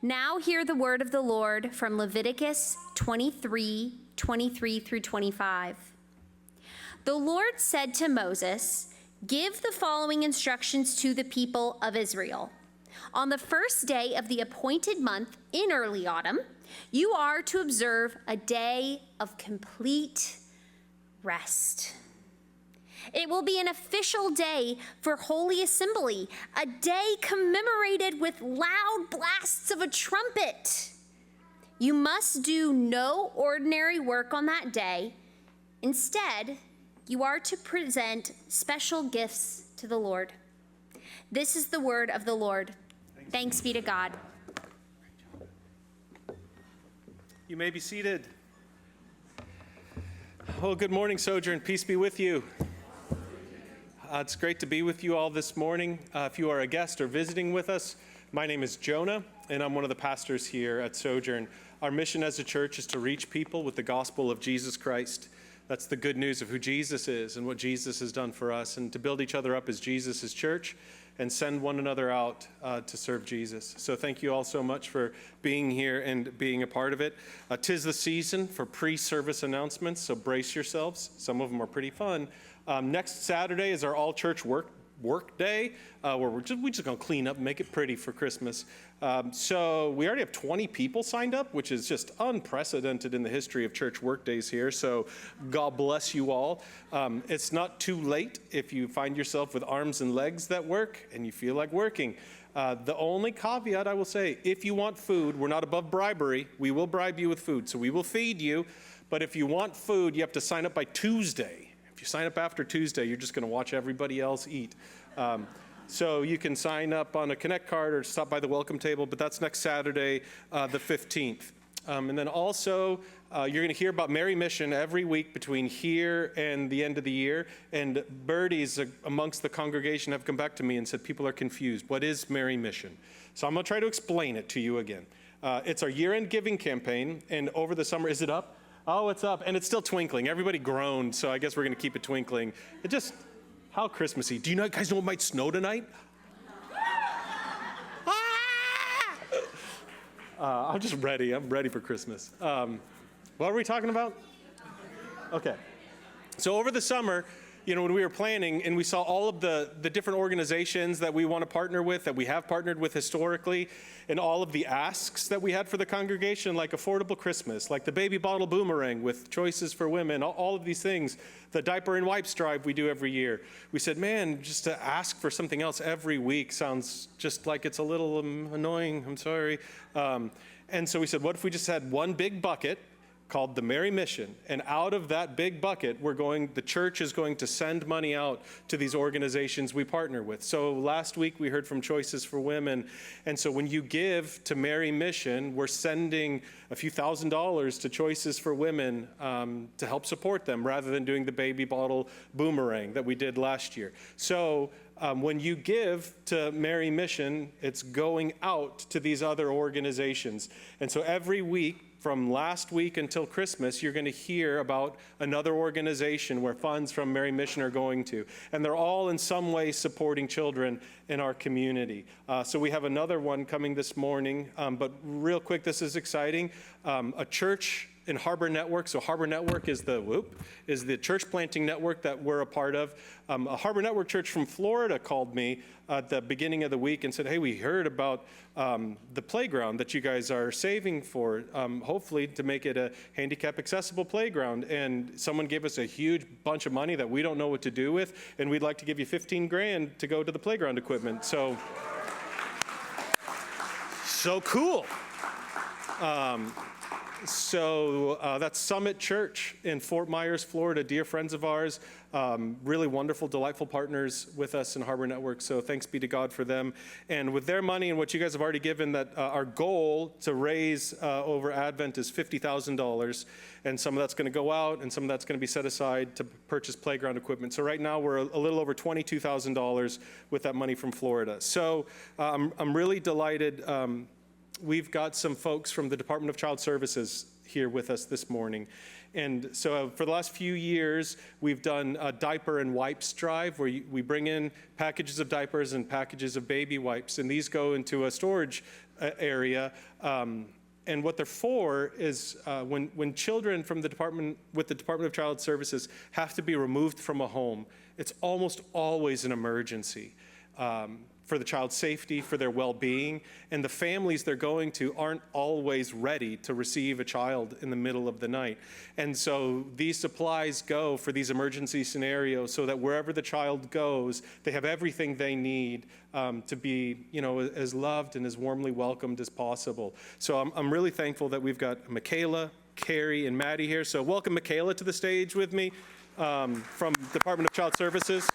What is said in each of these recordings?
Now hear the word of the Lord from Leviticus 23:23 through 25. The Lord said to Moses, "Give the following instructions to the people of Israel. On the first day of the appointed month in early autumn, you are to observe a day of complete rest. It will be an official day for Holy Assembly, a day commemorated with loud blasts of a trumpet. You must do no ordinary work on that day. Instead, you are to present special gifts to the Lord." This is the word of the Lord. Thanks be to God. You may be seated. Well, good morning, Sojourn. Peace be with you. It's great to be with you all this morning. If you are a guest or visiting with us, my name is Jonah, and I'm one of the pastors here at Sojourn. Our mission as a church is to reach people with the gospel of Jesus Christ. That's the good news of who Jesus is and what Jesus has done for us, and to build each other up as Jesus' church and send one another out to serve Jesus. So thank you all so much for being here and being a part of it. 'Tis the season for pre-service announcements, so brace yourselves. Some of them are pretty fun. Next Saturday is our all-church work day, where we're just going to clean up and make it pretty for Christmas. So we already have 20 people signed up, which is just unprecedented in the history of church work days here. So God bless you all. It's not too late if you find yourself with arms and legs that work and you feel like working. The only caveat I will say, if you want food, we're not above bribery. We will bribe you with food, so we will feed you. But if you want food, you have to sign up by Tuesday. If you sign up after Tuesday, you're just going to watch everybody else eat. So you can sign up on a Connect card or stop by the welcome table, but that's next Saturday, the 15th. And then also, you're going to hear about Mary Mission every week between here and the end of the year. And birdies amongst the congregation have come back to me and said people are confused. What is Mary Mission? So I'm going to try to explain it to you again. It's our year-end giving campaign, and over the summer, is it up? Oh, it's up, and it's still twinkling. Everybody groaned, so I guess we're going to keep it twinkling. It just, how Christmassy. Do you guys know it might snow tonight? I'm just ready. I'm ready for Christmas. What were we talking about? Okay. So over the summer, when we were planning and we saw all of the different organizations that we want to partner with, that we have partnered with historically, and all of the asks that we had for the congregation, like Affordable Christmas, like the baby bottle boomerang with choices for women, all of these things, the diaper and wipes drive we do every year. We said, man, just to ask for something else every week sounds just like it's a little annoying. I'm sorry. And so we said, what if we just had one big bucket called the Mary Mission, and out of that big bucket, the church is going to send money out to these organizations we partner with. So last week we heard from Choices for Women, and so when you give to Mary Mission, we're sending a few $1,000s to Choices for Women to help support them, rather than doing the baby bottle boomerang that we did last year. So when you give to Mary Mission, it's going out to these other organizations. And so every week, from last week until Christmas, you're going to hear about another organization where funds from Mary Mission are going to. And they're all in some way supporting children in our community. So we have another one coming this morning. But real quick, this is exciting. A church in Harbor Network. So Harbor Network is the church planting network that we're a part of. A Harbor Network church from Florida called me at the beginning of the week and said, hey, we heard about the playground that you guys are saving for, hopefully to make it a handicap accessible playground. And someone gave us a huge bunch of money that we don't know what to do with, and we'd like to give you 15 grand to go to the playground equipment. So cool. So that's Summit Church in Fort Myers, Florida, dear friends of ours, really wonderful, delightful partners with us in Harbor Network. So thanks be to God for them. And with their money and what you guys have already given, that our goal to raise over Advent is $50,000. And some of that's going to go out, and some of that's going to be set aside to purchase playground equipment. So right now we're a little over $22,000 with that money from Florida. So I'm really delighted. We've got some folks from the Department of Child Services here with us this morning. And so for the last few years, we've done a diaper and wipes drive where we bring in packages of diapers and packages of baby wipes, and these go into a storage area. And what they're for is when children from the Department of Child Services have to be removed from a home, it's almost always an emergency for the child's safety, for their well-being, and the families they're going to aren't always ready to receive a child in the middle of the night. And so these supplies go for these emergency scenarios so that wherever the child goes, they have everything they need to be, as loved and as warmly welcomed as possible. So I'm really thankful that we've got Michaela, Carrie, and Maddie here. So welcome Michaela to the stage with me from Department of Child Services.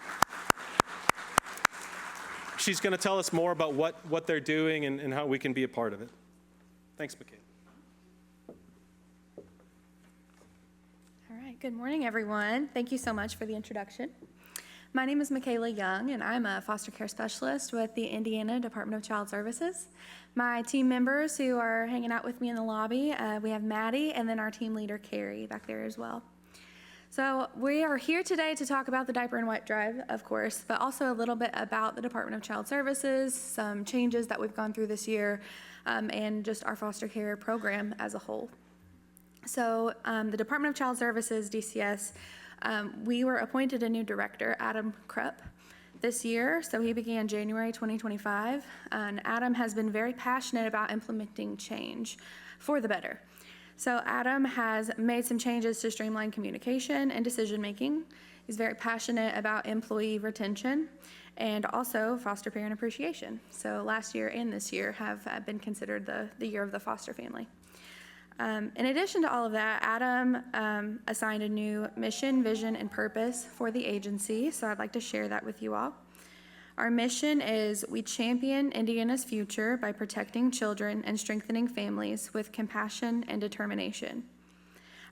She's going to tell us more about what they're doing and how we can be a part of it. Thanks, Michaela. All right, good morning, everyone. Thank you so much for the introduction. My name is Michaela Young, and I'm a foster care specialist with the Indiana Department of Child Services. My team members who are hanging out with me in the lobby, we have Maddie, and then our team leader, Carrie, back there as well. So we are here today to talk about the Diaper and Wipe Drive, of course, but also a little bit about the Department of Child Services, some changes that we've gone through this year, and just our foster care program as a whole. So the Department of Child Services, DCS, we were appointed a new director, Adam Krupp, this year. So he began January 2025, and Adam has been very passionate about implementing change for the better. So Adam has made some changes to streamline communication and decision-making. He's very passionate about employee retention and also foster parent appreciation. So last year and this year have been considered the year of the foster family. In addition to all of that, Adam assigned a new mission, vision, and purpose for the agency, so I'd like to share that with you all. Our mission is we champion Indiana's future by protecting children and strengthening families with compassion and determination.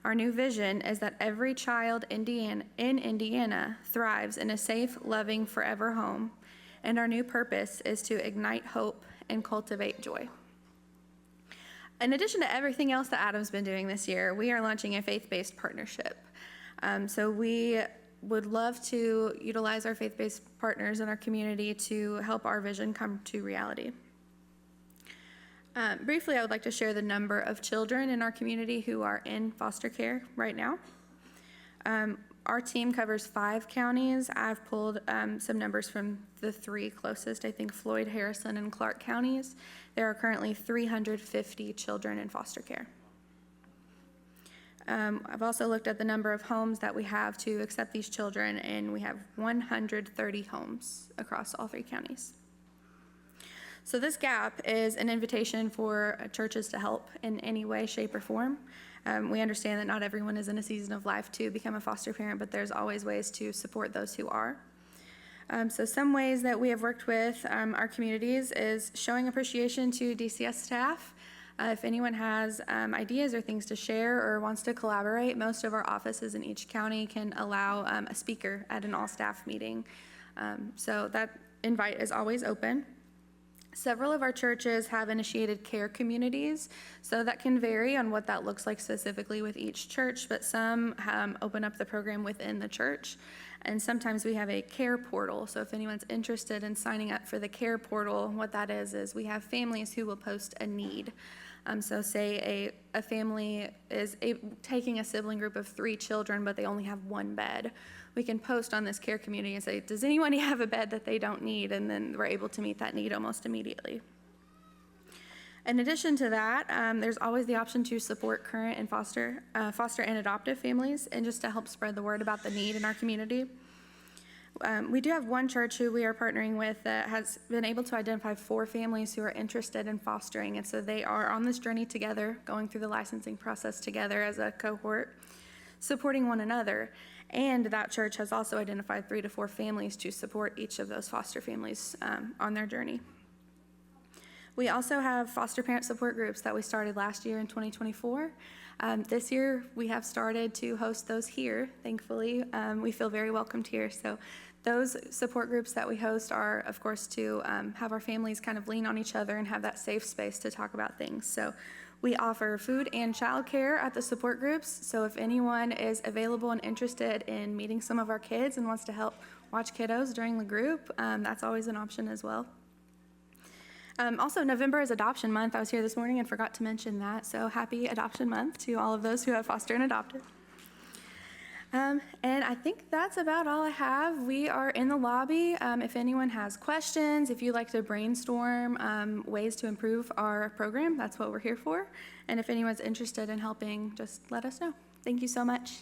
Our new vision is that every child in Indiana thrives in a safe, loving, forever home. And our new purpose is to ignite hope and cultivate joy. In addition to everything else that Adam's been doing this year, we are launching a faith-based partnership. So we would love to utilize our faith-based partners in our community to help our vision come to reality. Briefly, I would like to share the number of children in our community who are in foster care right now. Our team covers 5 counties. I've pulled some numbers from the 3 closest, I think Floyd, Harrison, and Clark counties. There are currently 350 children in foster care. I've also looked at the number of homes that we have to accept these children, and we have 130 homes across all 3 counties. So this gap is an invitation for churches to help in any way, shape, or form. We understand that not everyone is in a season of life to become a foster parent, but there's always ways to support those who are. So some ways that we have worked with our communities is showing appreciation to DCS staff. If anyone has ideas or things to share or wants to collaborate, most of our offices in each county can allow a speaker at an all-staff meeting. So that invite is always open. Several of our churches have initiated care communities, so that can vary on what that looks like specifically with each church, but some open up the program within the church. And sometimes we have a care portal, so if anyone's interested in signing up for the care portal, what that is we have families who will post a need. So say a family is taking a sibling group of 3 children, but they only have 1 bed. We can post on this care community and say, does anyone have a bed that they don't need? And then we're able to meet that need almost immediately. In addition to that, there's always the option to support current and foster and adoptive families, and just to help spread the word about the need in our community. We do have one church who we are partnering with that has been able to identify 4 families who are interested in fostering, and so they are on this journey together, going through the licensing process together as a cohort, supporting one another. And that church has also identified 3 to 4 families to support each of those foster families on their journey. We also have foster parent support groups that we started last year in 2024. This year, we have started to host those here, thankfully. We feel very welcomed here. So those support groups that we host are, of course, to have our families kind of lean on each other and have that safe space to talk about things. So we offer food and childcare at the support groups. So if anyone is available and interested in meeting some of our kids and wants to help watch kiddos during the group, that's always an option as well. Also, November is Adoption Month. I was here this morning and forgot to mention that, so happy Adoption Month to all of those who have fostered and adopted. And I think that's about all I have. We are in the lobby. If anyone has questions, if you'd like to brainstorm ways to improve our program, that's what we're here for. And if anyone's interested in helping, just let us know. Thank you so much.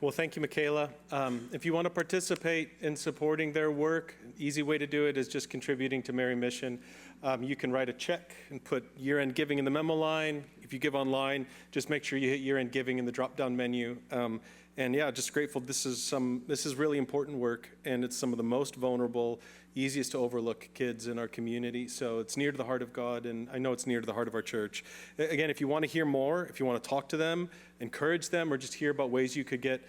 Well, thank you, Michaela. If you want to participate in supporting their work, an easy way to do it is just contributing to Mary Mission. You can write a check and put year-end giving in the memo line. If you give online, just make sure you hit year-end giving in the drop-down menu. And yeah, just grateful. This is really important work, and it's some of the most vulnerable, easiest to overlook kids in our community. So it's near to the heart of God, and I know it's near to the heart of our church. Again, if you want to hear more, if you want to talk to them, encourage them, or just hear about ways you could get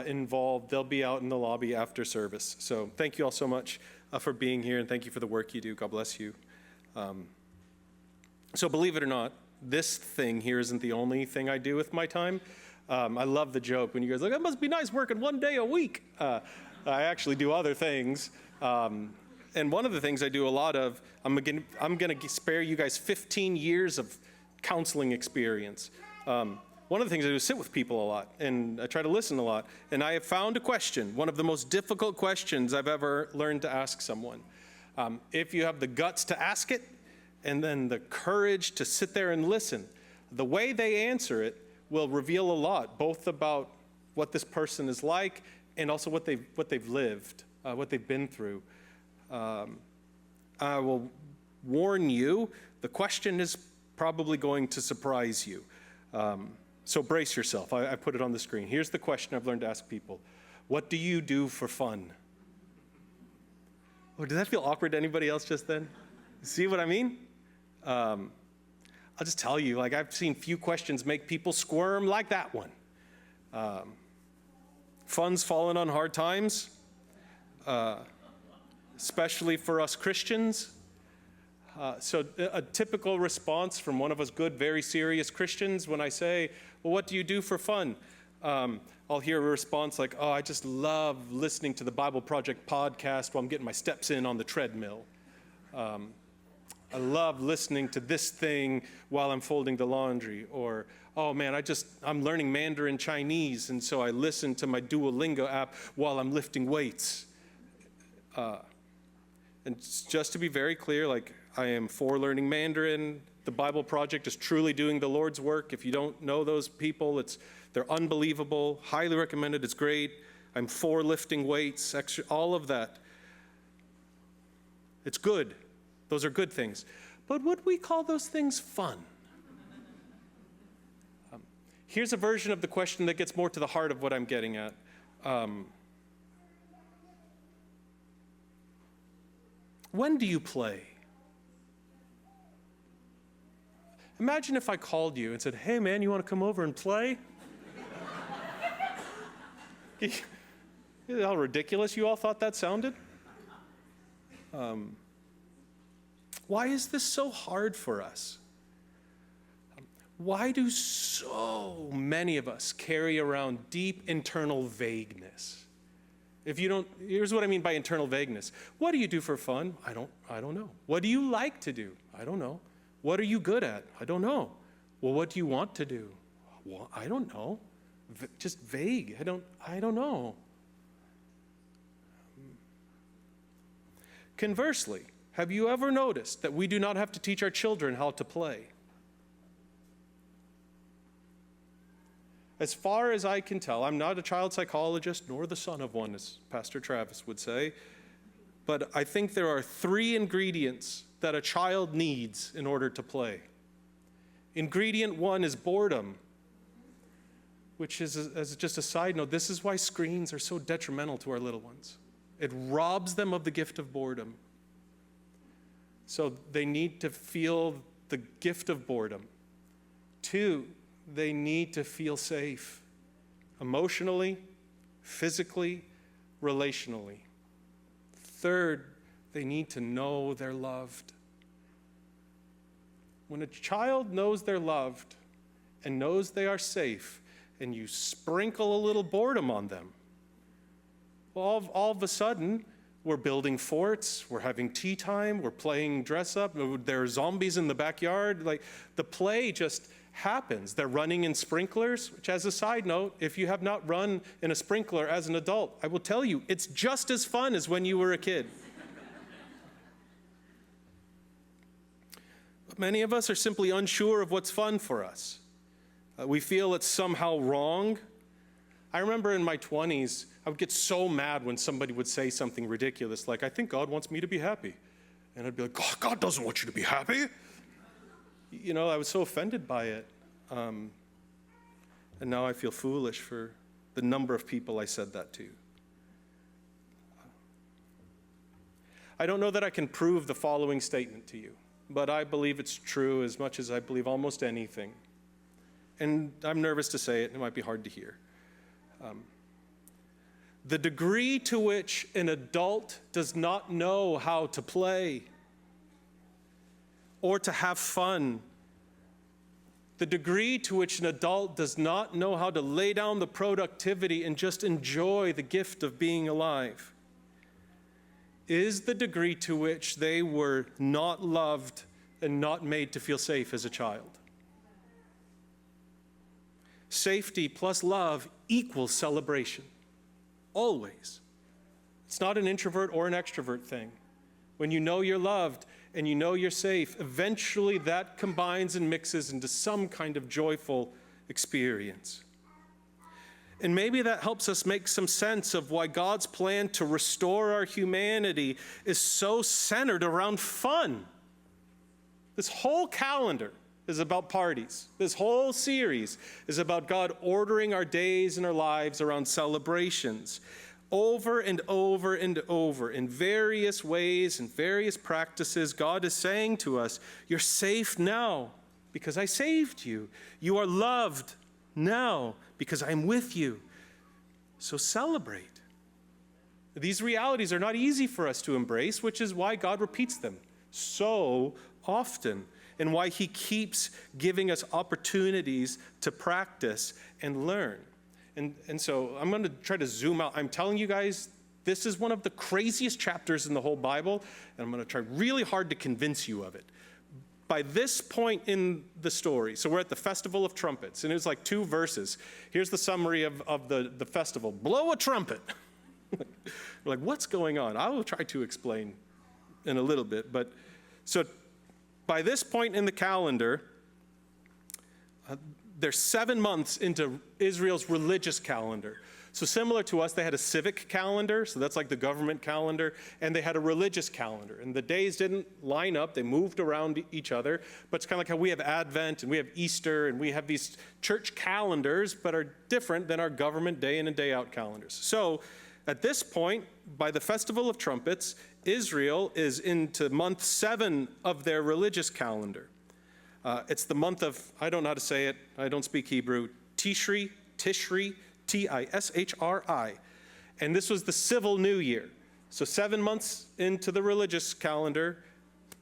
involved, they'll be out in the lobby after service. So thank you all so much for being here, and thank you for the work you do. God bless you. So believe it or not, this thing here isn't the only thing I do with my time. I love the joke when you guys are like, it must be nice working one day a week. I actually do other things. And one of the things I do a lot of, I'm going to spare you guys 15 years of counseling experience. One of the things I do is sit with people a lot, and I try to listen a lot. And I have found a question, one of the most difficult questions I've ever learned to ask someone. If you have the guts to ask it, and then the courage to sit there and listen, the way they answer it will reveal a lot, both about what this person is like and also what they've lived, what they've been through. I will warn you, the question is probably going to surprise you. So brace yourself. I put it on the screen. Here's the question I've learned to ask people. What do you do for fun? Oh, did that feel awkward to anybody else just then? See what I mean? I'll just tell you, like, I've seen few questions make people squirm like that one. Fun's fallen on hard times, especially for us Christians. So a typical response from one of us good, very serious Christians when I say, well, what do you do for fun? I'll hear a response like, oh, I just love listening to the Bible Project podcast while I'm getting my steps in on the treadmill. I love listening to this thing while I'm folding the laundry. Or, oh man, I'm learning Mandarin Chinese, and so I listen to my Duolingo app while I'm lifting weights. And just to be very clear, like, I am for learning Mandarin. The Bible Project is truly doing the Lord's work. If you don't know those people, they're unbelievable, highly recommended, it's great. I'm for lifting weights, all of that. It's good. Those are good things. But would we call those things fun? Here's a version of the question that gets more to the heart of what I'm getting at. When do you play? Imagine if I called you and said, hey man, you want to come over and play? How ridiculous you all thought that sounded? Why is this so hard for us? Why do so many of us carry around deep internal vagueness? Here's what I mean by internal vagueness. What do you do for fun? I don't know. What do you like to do? I don't know. What are you good at? I don't know. Well, what do you want to do? Well, I don't know. Just vague. I don't know. Conversely, have you ever noticed that we do not have to teach our children how to play? As far as I can tell, I'm not a child psychologist, nor the son of one, as Pastor Travis would say, but I think there are 3 ingredients that a child needs in order to play. Ingredient 1 is boredom, which is, as just a side note, this is why screens are so detrimental to our little ones. It robs them of the gift of boredom. So they need to feel the gift of boredom. 2, they need to feel safe, emotionally, physically, relationally. 3rd, they need to know they're loved. When a child knows they're loved and knows they are safe and you sprinkle a little boredom on them. Well, all of a sudden, we're building forts, we're having tea time, we're playing dress up, there are zombies in the backyard. Like, the play just happens. They're running in sprinklers, which, as a side note, if you have not run in a sprinkler as an adult, I will tell you, it's just as fun as when you were a kid. But many of us are simply unsure of what's fun for us. We feel it's somehow wrong. I remember in my 20s, I would get so mad when somebody would say something ridiculous, like, I think God wants me to be happy. And I'd be like, God doesn't want you to be happy. You know, I was so offended by it. And now I feel foolish for the number of people I said that to. I don't know that I can prove the following statement to you, but I believe it's true as much as I believe almost anything. And I'm nervous to say it, and it might be hard to hear. The degree to which an adult does not know how to play or to have fun, the degree to which an adult does not know how to lay down the productivity and just enjoy the gift of being alive, is the degree to which they were not loved and not made to feel safe as a child. Safety plus love equals celebration. Always. It's not an introvert or an extrovert thing. When you know you're loved and you know you're safe, eventually that combines and mixes into some kind of joyful experience. And maybe that helps us make some sense of why God's plan to restore our humanity is so centered around fun. This whole calendar is about parties. This whole series is about God ordering our days and our lives around celebrations. Over and over and over, in various ways and various practices, God is saying to us, you're safe now because I saved you. You are loved now because I'm with you. So celebrate. These realities are not easy for us to embrace, which is why God repeats them so often, and why he keeps giving us opportunities to practice and learn. And so I'm going to try to zoom out. I'm telling you guys, this is one of the craziest chapters in the whole Bible, and I'm going to try really hard to convince you of it. By this point in the story, so we're at the Festival of Trumpets, and it was like 2 verses. Here's the summary of the festival. Blow a trumpet. We're like, what's going on? I will try to explain in a little bit. But so by this point in the calendar, they're 7 months into Israel's religious calendar. So similar to us, they had a civic calendar, so that's like the government calendar, and they had a religious calendar. And the days didn't line up, they moved around each other, but it's kind of like how we have Advent and we have Easter and we have these church calendars, but are different than our government day in and day out calendars. So at this point, by the Festival of Trumpets, Israel is into month 7 of their religious calendar. It's the month of, I don't know how to say it, I don't speak Hebrew, Tishri, Tishri, Tishri. And this was the civil new year. So 7 months into the religious calendar,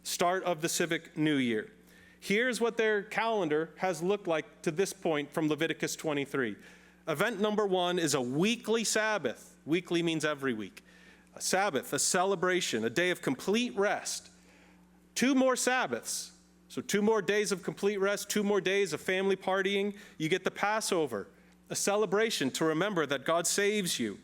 start of the civic new year. Here's what their calendar has looked like to this point from Leviticus 23. Event number 1 is a weekly Sabbath. Weekly means every week. A Sabbath, a celebration, a day of complete rest. 2 more Sabbaths. So 2 more days of complete rest, 2 more days of family partying. You get the Passover, a celebration to remember that God saves you.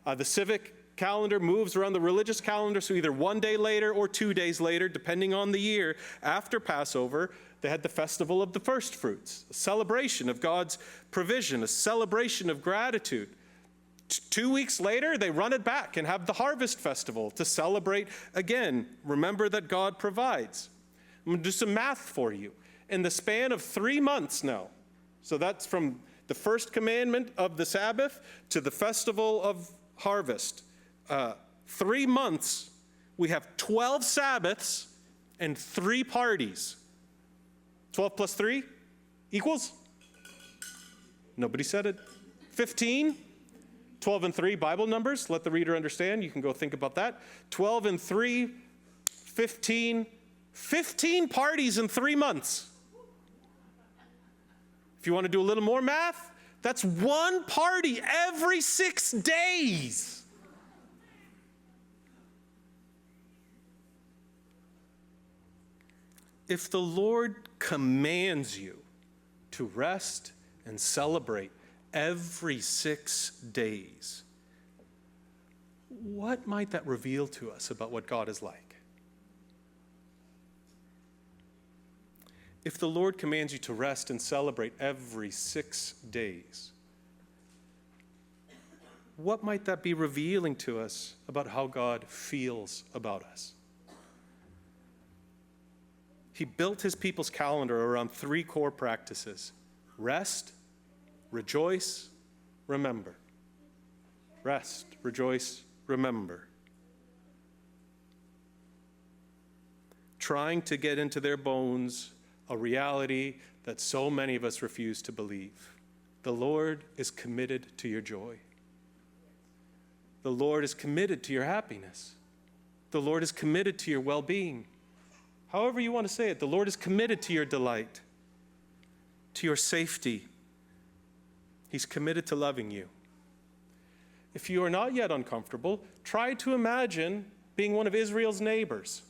The civic calendar moves around the religious calendar, so either 1 day later or 2 days later, depending on the year, after Passover, they had the festival of the first fruits, a celebration of God's provision, a celebration of gratitude. 2 weeks later, they run it back and have the harvest festival to celebrate again. Remember that God provides. I'm going to do some math for you. In the span of 3 months now, so that's from the first commandment of the Sabbath to the festival of harvest, 3 months, we have 12 Sabbaths and 3 parties. 12 plus 3 equals? Nobody said it. 15? 12 and 3 Bible numbers. Let the reader understand. You can go think about that. 12 and 3, 15. 15 parties in 3 months. If you want to do a little more math, That's one party every 6 days. If the Lord commands you to rest and celebrate every 6 days, what might that reveal to us about what God is like? If the Lord commands you to rest and celebrate every 6 days, what might that be revealing to us about how God feels about us? He built his people's calendar around 3 core practices: rest, rejoice, remember. Rest, rejoice, remember. Trying to get into their bones a reality that so many of us refuse to believe. The Lord is committed to your joy. The Lord is committed to your happiness. The Lord is committed to your well-being. However you want to say it, the Lord is committed to your delight, to your safety. He's committed to loving you. If you are not yet uncomfortable, try to imagine being one of Israel's neighbors.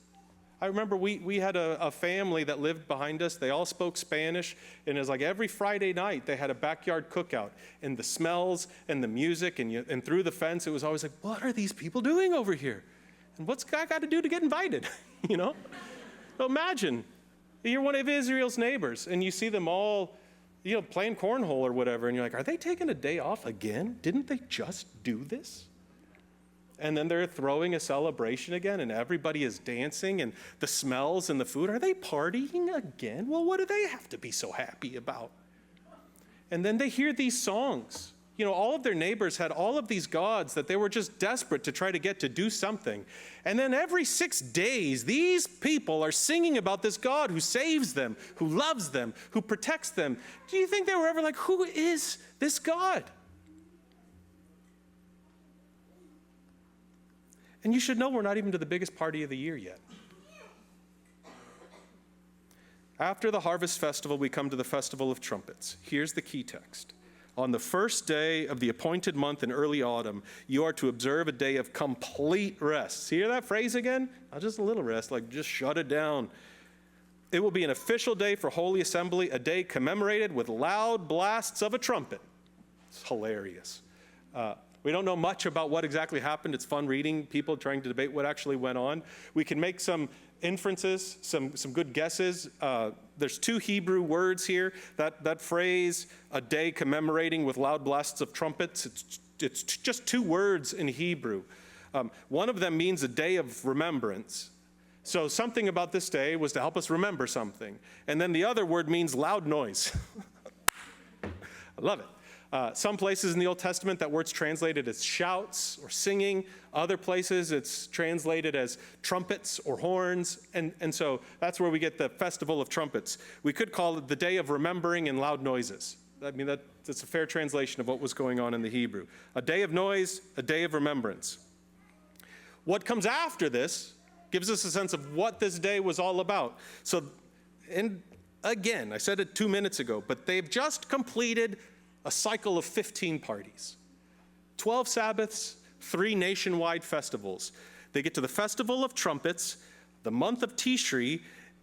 I remember we had a family that lived behind us. They all spoke Spanish, and it was like every Friday night they had a backyard cookout, and the smells and the music and through the fence, it was always like, what are these people doing over here? And what's I got to do to get invited? You know? So imagine you're one of Israel's neighbors, and you see them all, playing cornhole or whatever, and you're like, are they taking a day off again? Didn't they just do this? And then they're throwing a celebration again, and everybody is dancing, and the smells and the food. Are they partying again? Well, what do they have to be so happy about? And then they hear these songs. All of their neighbors had all of these gods that they were just desperate to try to get to do something. And then every 6 days, these people are singing about this God who saves them, who loves them, who protects them. Do you think they were ever like, who is this God? And you should know we're not even to the biggest party of the year yet. After the harvest festival, we come to the festival of trumpets. Here's the key text. On the first day of the appointed month in early autumn, you are to observe a day of complete rest. See, hear that phrase again? Not just a little rest, like just shut it down. It will be an official day for Holy Assembly, a day commemorated with loud blasts of a trumpet. It's hilarious. We don't know much about what exactly happened. It's fun reading people trying to debate what actually went on. We can make some inferences, some good guesses. There's 2 Hebrew words here. That phrase, a day commemorating with loud blasts of trumpets, it's just 2 words in Hebrew. One of them means a day of remembrance. So something about this day was to help us remember something. And then the other word means loud noise. I love it. Some places in the Old Testament, that word's translated as shouts or singing. Other places, it's translated as trumpets or horns. And so that's where we get the Festival of Trumpets. We could call it the Day of Remembering and Loud Noises. I mean, that's a fair translation of what was going on in the Hebrew. A day of noise, a day of remembrance. What comes after this gives us a sense of what this day was all about. So, and again, I said it 2 minutes ago, but they've just completed a cycle of 15 parties, 12 Sabbaths, 3 nationwide festivals. They get to the Festival of Trumpets, the month of Tishri.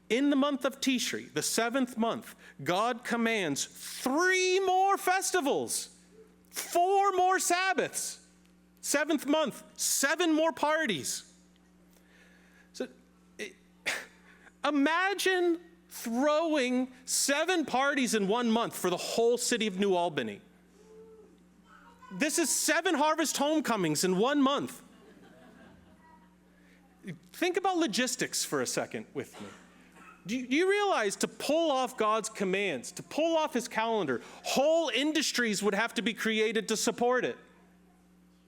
In the month of Tishri, the 7th month, God commands 3 more festivals, 4 more Sabbaths, 7th month, 7 more parties. So imagine throwing 7 parties in 1 month for the whole city of New Albany. This is 7 harvest homecomings in 1 month. Think about logistics for a second with me. Do you realize to pull off God's commands, to pull off his calendar, whole industries would have to be created to support it?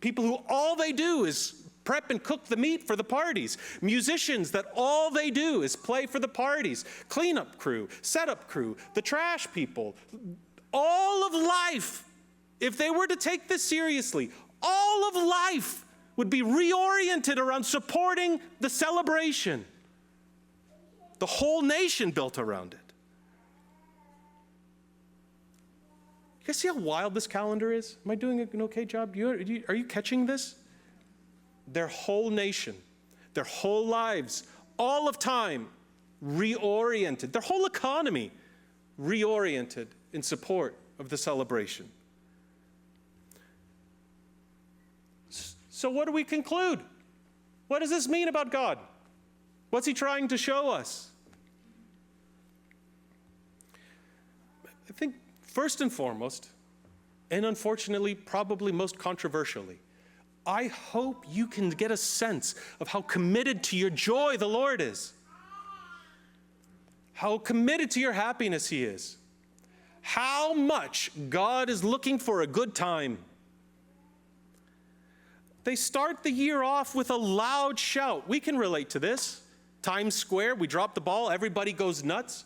People who all they do is prep and cook the meat for the parties. Musicians that all they do is play for the parties. Cleanup crew, setup crew, the trash people. All of life, if they were to take this seriously, all of life would be reoriented around supporting the celebration. The whole nation built around it. You guys see how wild this calendar is? Am I doing an okay job? Are you catching this? Their whole nation, their whole lives, all of time, reoriented. Their whole economy reoriented in support of the celebration. So what do we conclude? What does this mean about God? What's he trying to show us? I think first and foremost, and unfortunately probably most controversially, I hope you can get a sense of how committed to your joy the Lord is. How committed to your happiness he is. How much God is looking for a good time. They start the year off with a loud shout. We can relate to this. Times Square, we drop the ball, everybody goes nuts.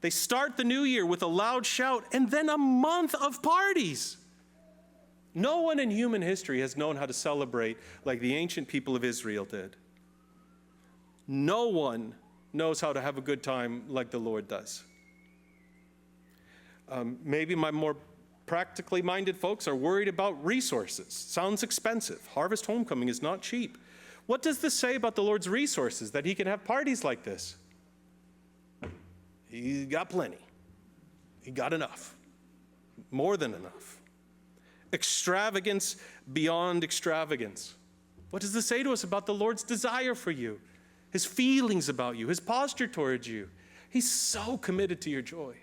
They start the new year with a loud shout and then a month of parties. No one in human history has known how to celebrate like the ancient people of Israel did. No one knows how to have a good time like the Lord does. Maybe my more practically minded folks are worried about resources. Sounds expensive. Harvest Homecoming is not cheap. What does this say about the Lord's resources, that he can have parties like this? He got plenty. He got enough. More than enough. Extravagance beyond extravagance. What does this say to us about the Lord's desire for you? His feelings about you, his posture towards you. He's so committed to your joy.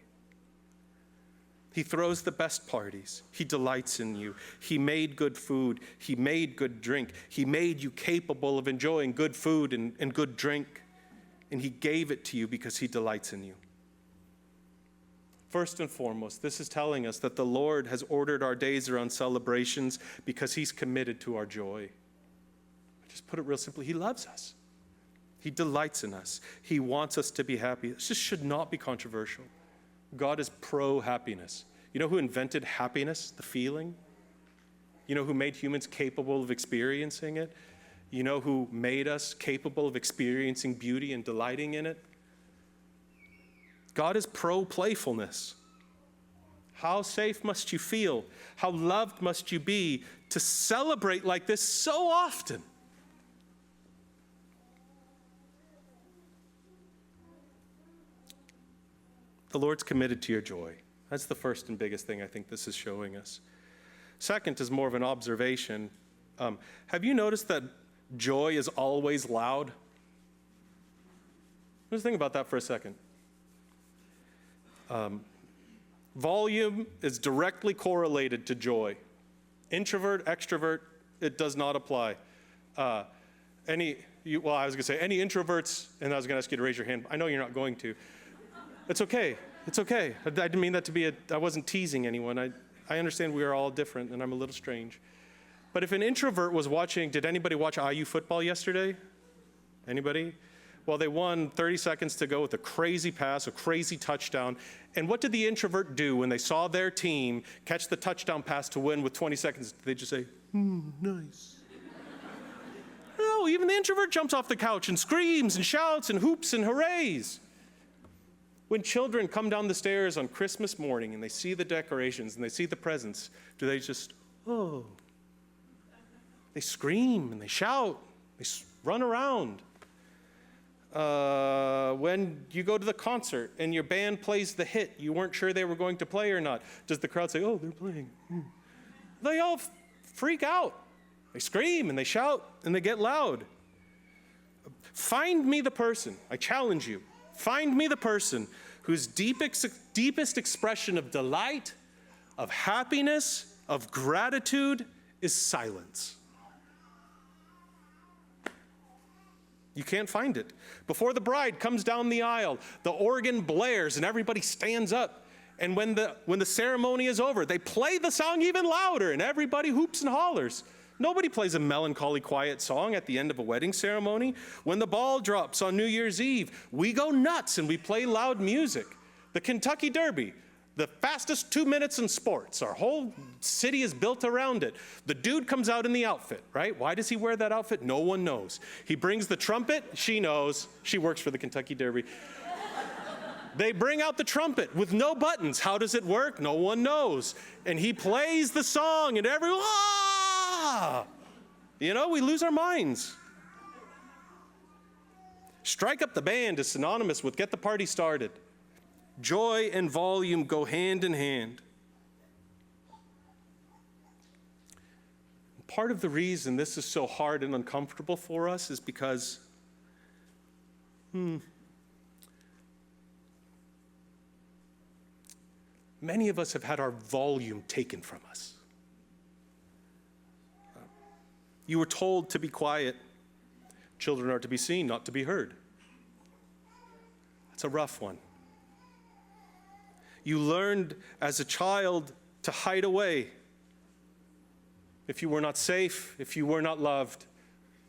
He throws the best parties. He delights in you. He made good food. He made good drink. He made you capable of enjoying good food and good drink. And he gave it to you because he delights in you. First and foremost, this is telling us that the Lord has ordered our days around celebrations because he's committed to our joy. Just put it real simply, he loves us. He delights in us. He wants us to be happy. This just should not be controversial. God is pro-happiness. You know who invented happiness, the feeling? You know who made humans capable of experiencing it? You know who made us capable of experiencing beauty and delighting in it? God is pro-playfulness. How safe must you feel? How loved must you be to celebrate like this so often? The Lord's committed to your joy. That's the first and biggest thing I think this is showing us. Second is more of an observation. Have you noticed that joy is always loud? Just think about that for a second. Volume is directly correlated to joy. Introvert, extrovert, it does not apply. Any introverts, and I was going to ask you to raise your hand. I know you're not going to. It's okay. It's okay. I didn't mean that to be I wasn't teasing anyone. I understand we are all different, and I'm a little strange. But if an introvert was watching, did anybody watch IU football yesterday? Anybody? Well, they won 30 seconds to go with a crazy pass, a crazy touchdown. And what did the introvert do when they saw their team catch the touchdown pass to win with 20 seconds? Did they just say, nice? No, even the introvert jumps off the couch and screams and shouts and hoops and hoorays. When children come down the stairs on Christmas morning and they see the decorations and they see the presents, do they just, oh? They scream and they shout, they run around. When you go to the concert and your band plays the hit you weren't sure they were going to play or not, does the crowd say, oh, they're playing? They all freak out. They scream and they shout and they get loud. Find me the person, I challenge you, find me the person whose deepest expression of delight, of happiness, of gratitude is silence. You can't find it. Before the bride comes down the aisle, the organ blares and everybody stands up. And when the ceremony is over, they play the song even louder and everybody hoops and hollers. Nobody plays a melancholy, quiet song at the end of a wedding ceremony. When the ball drops on New Year's Eve, we go nuts and we play loud music. The Kentucky Derby, the fastest 2 minutes in sports. Our whole city is built around it. The dude comes out in the outfit, right? Why does he wear that outfit? No one knows. He brings the trumpet. She knows. She works for the Kentucky Derby. They bring out the trumpet with no buttons. How does it work? No one knows. And he plays the song and everyone, ah! You know, we lose our minds. Strike up the band is synonymous with get the party started. Joy and volume go hand in hand. Part of the reason this is so hard and uncomfortable for us is because many of us have had our volume taken from us. You were told to be quiet. Children are to be seen, not to be heard. That's a rough one. You learned as a child to hide away. If you were not safe, if you were not loved,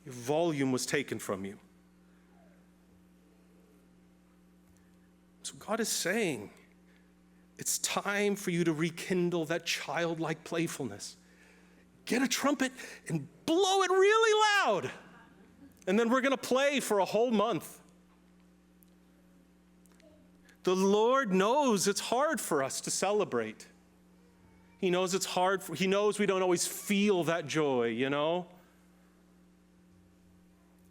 your volume was taken from you. So God is saying, it's time for you to rekindle that childlike playfulness. Get a trumpet and blow it really loud. And then we're going to play for a whole month. The Lord knows it's hard for us to celebrate. He knows it's hard. He knows we don't always feel that joy, you know?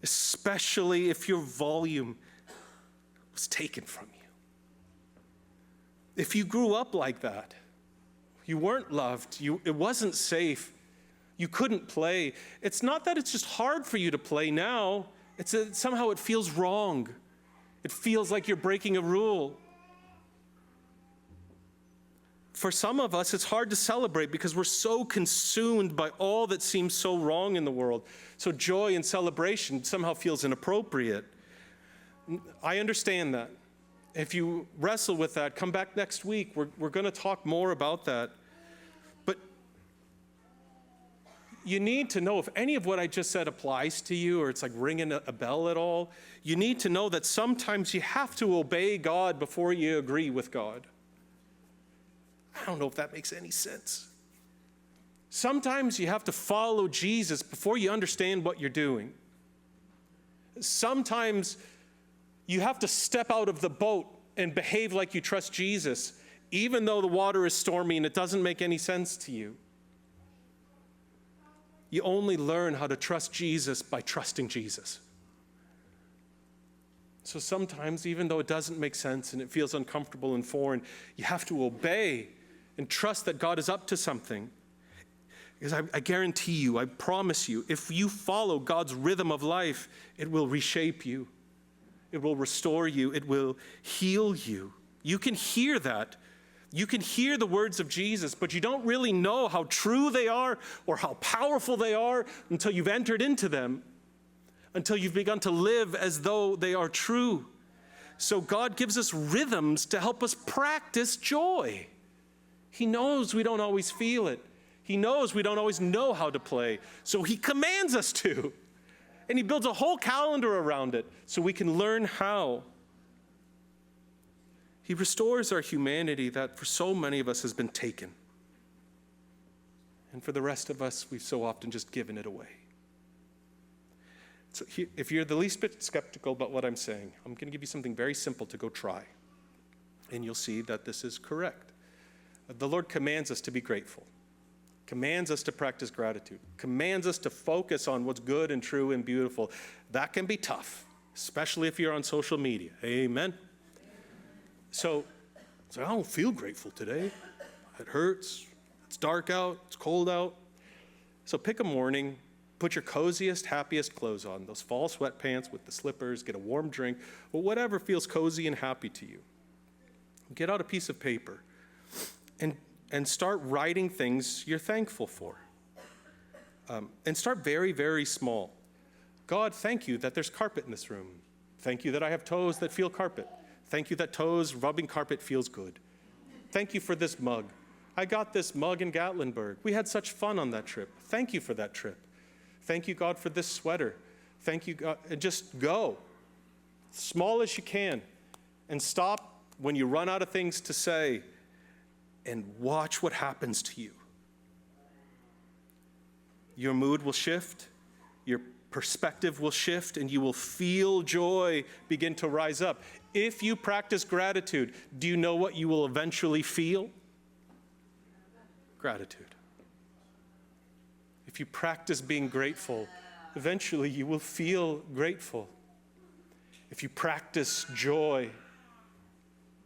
Especially if your volume was taken from you. If you grew up like that, you weren't loved, it wasn't safe, you couldn't play. It's not that it's just hard for you to play now. It's that somehow it feels wrong. It feels like you're breaking a rule. For some of us, it's hard to celebrate because we're so consumed by all that seems so wrong in the world. So joy and celebration somehow feels inappropriate. I understand that. If you wrestle with that, come back next week. We're going to talk more about that. But you need to know if any of what I just said applies to you, or it's like ringing a bell at all, you need to know that sometimes you have to obey God before you agree with God. I don't know if that makes any sense. Sometimes you have to follow Jesus before you understand what you're doing. Sometimes you have to step out of the boat and behave like you trust Jesus, even though the water is stormy and it doesn't make any sense to you. You only learn how to trust Jesus by trusting Jesus. So sometimes, even though it doesn't make sense and it feels uncomfortable and foreign, you have to obey and trust that God is up to something. Because I guarantee you, I promise you, if you follow God's rhythm of life, it will reshape you. It will restore you. It will heal you. You can hear that. You can hear the words of Jesus, but you don't really know how true they are or how powerful they are until you've entered into them, until you've begun to live as though they are true. So God gives us rhythms to help us practice joy. He knows we don't always feel it. He knows we don't always know how to play, so he commands us to. And he builds a whole calendar around it so we can learn how. He restores our humanity that for so many of us has been taken. And for the rest of us, we've so often just given it away. So if you're the least bit skeptical about what I'm saying, I'm going to give you something very simple to go try. And you'll see that this is correct. The Lord commands us to be grateful, commands us to practice gratitude, commands us to focus on what's good and true and beautiful. That can be tough, especially if you're on social media. Amen? So I don't feel grateful today. It hurts. It's dark out. It's cold out. So pick a morning, put your coziest, happiest clothes on, those fall sweatpants with the slippers, get a warm drink, or whatever feels cozy and happy to you. Get out a piece of paper and start writing things you're thankful for. And start very, very small. God, thank you that there's carpet in this room. Thank you that I have toes that feel carpet. Thank you that toes rubbing carpet feels good. Thank you for this mug. I got this mug in Gatlinburg. We had such fun on that trip. Thank you for that trip. Thank you, God, for this sweater. Thank you, God. And just go, small as you can, and stop when you run out of things to say, and watch what happens to you. Your mood will shift. Your Perspective will shift and you will feel joy begin to rise up. If you practice gratitude, do you know what you will eventually feel? Gratitude. If you practice being grateful, eventually you will feel grateful. If you practice joy,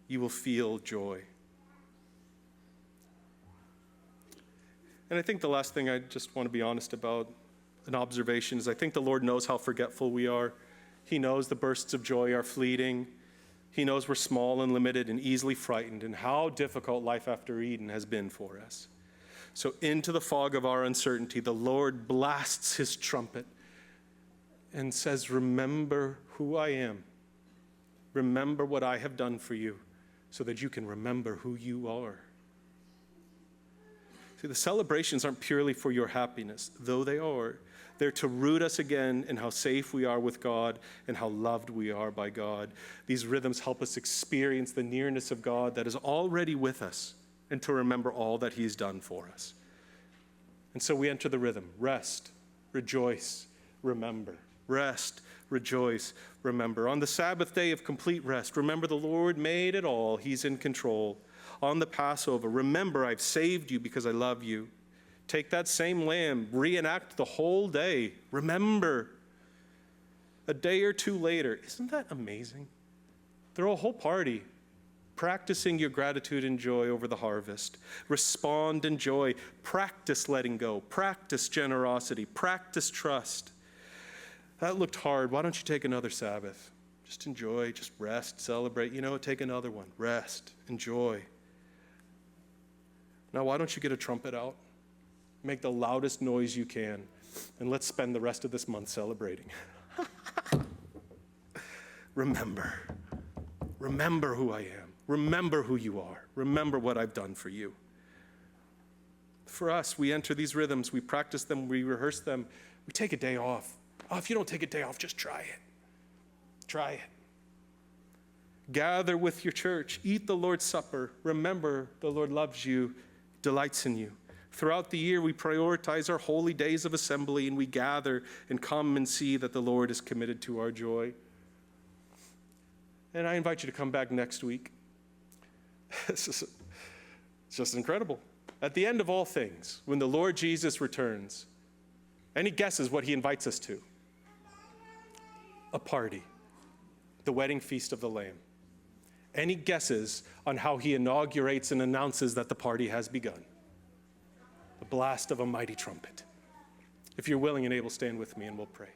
you will feel joy. And I think the last thing I just want to be honest about, an observation, is I think the Lord knows how forgetful we are. He knows the bursts of joy are fleeting. He knows we're small and limited and easily frightened, and how difficult life after Eden has been for us. So into the fog of our uncertainty, the Lord blasts his trumpet and says, remember who I am. Remember what I have done for you so that you can remember who you are. See, the celebrations aren't purely for your happiness, though they are. They're to root us again in how safe we are with God and how loved we are by God. These rhythms help us experience the nearness of God that is already with us and to remember all that he's done for us. And so we enter the rhythm. Rest, rejoice, remember. Rest, rejoice, remember. On the Sabbath day of complete rest, remember the Lord made it all. He's in control. On the Passover, remember I've saved you because I love you. Take that same lamb, reenact the whole day. Remember. A day or two later, isn't that amazing? Throw a whole party practicing your gratitude and joy over the harvest. Respond in joy. Practice letting go. Practice generosity. Practice trust. That looked hard. Why don't you take another Sabbath? Just enjoy, just rest, celebrate. Take another one. Rest, enjoy. Now, why don't you get a trumpet out? Make the loudest noise you can, and let's spend the rest of this month celebrating. Remember. Remember who I am. Remember who you are. Remember what I've done for you. For us, we enter these rhythms, we practice them, we rehearse them, we take a day off. Oh, if you don't take a day off, just try it. Try it. Gather with your church. Eat the Lord's Supper. Remember, the Lord loves you, delights in you. Throughout the year, we prioritize our holy days of assembly, and we gather and come and see that the Lord is committed to our joy. And I invite you to come back next week. It's just incredible. At the end of all things, when the Lord Jesus returns, any guesses what he invites us to? A party, the wedding feast of the Lamb. Any guesses on how he inaugurates and announces that the party has begun? The blast of a mighty trumpet. If you're willing and able, stand with me and we'll pray.